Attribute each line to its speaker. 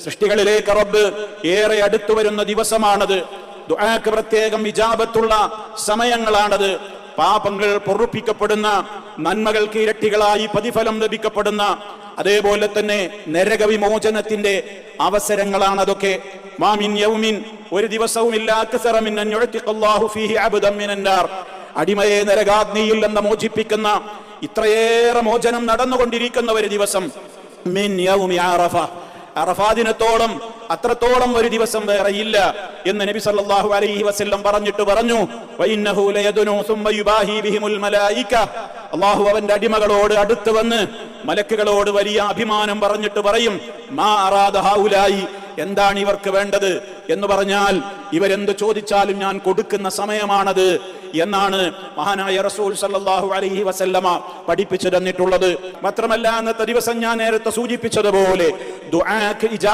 Speaker 1: സൃഷ്ടികളിലേക്ക് റബ്ബ് ഏറെ അടുത്തു വരുന്ന ദിവസമാണത്. ദുആക്ക് പ്രത്യേകം ഇജാബത്തുള്ള സമയങ്ങളാണത്. പാപങ്ങൾ പൊറുപ്പിക്കപ്പെടുന്ന, നന്മകൾക്ക് ഇരട്ടികളായി പ്രതിഫലം ലഭിക്കപ്പെടുന്ന, അതേപോലെ തന്നെ നരകവിമോചനത്തിന്റെ അവസരങ്ങളാണ് അതൊക്കെ. മാമിൻ യൗമിൻ, ഒരു ദിവസവും ഇല്ലാ അക്സറ മിൻ അൻ യുഅ്തിഖല്ലാഹു ഫീഹി അബ്ദൻ മിനന്നാർ, അടിമയെ നരകാഗ്നിയിൽ നിന്ന് മോചിപ്പിക്കുന്ന, ഇത്രയേറെ മോചനം നടന്നുകൊണ്ടിരിക്കുന്ന ഒരു ദിവസം. മിൻ യൗമി അറഫ, അറഫാ ദിനത്തോളം അത്രത്തോളം ഒരു ദിവസം വേറെയില്ല എന്ന് നബി സല്ലല്ലാഹു അലൈഹി വസല്ലം പറഞ്ഞിട്ട് പറഞ്ഞു, വഇന്നഹു ലയദുനു സുമ്മ യുബാഹി ബിഹിമുൽ മലായിക, അല്ലാഹു അവന്റെ അടിമകളോട് അടുത്ത് വന്ന് മലക്കുകളോട് വലിയ അഭിമാനം പറഞ്ഞിട്ട് പറയും, മാ അറാദ ഹൗലായി, എന്താണ് ഇവർക്ക് വേണ്ടത് എന്ന് പറഞ്ഞാൽ ഇവരെന്ത് ചോദിച്ചാലും ഞാൻ കൊടുക്കുന്ന സമയമാണത് എന്നാണ് മഹാനായ റസൂൽ സല്ലല്ലാഹു അലൈഹി വസല്ലമ പഠിപ്പിച്ചു തന്നിട്ടുള്ളത്. മാത്രമല്ല അന്നത്തെ ദിവസം ഞാൻ നേരത്തെ സൂചിപ്പിച്ചതുപോലെ ദുആക്ക് ഇജാബത്ത്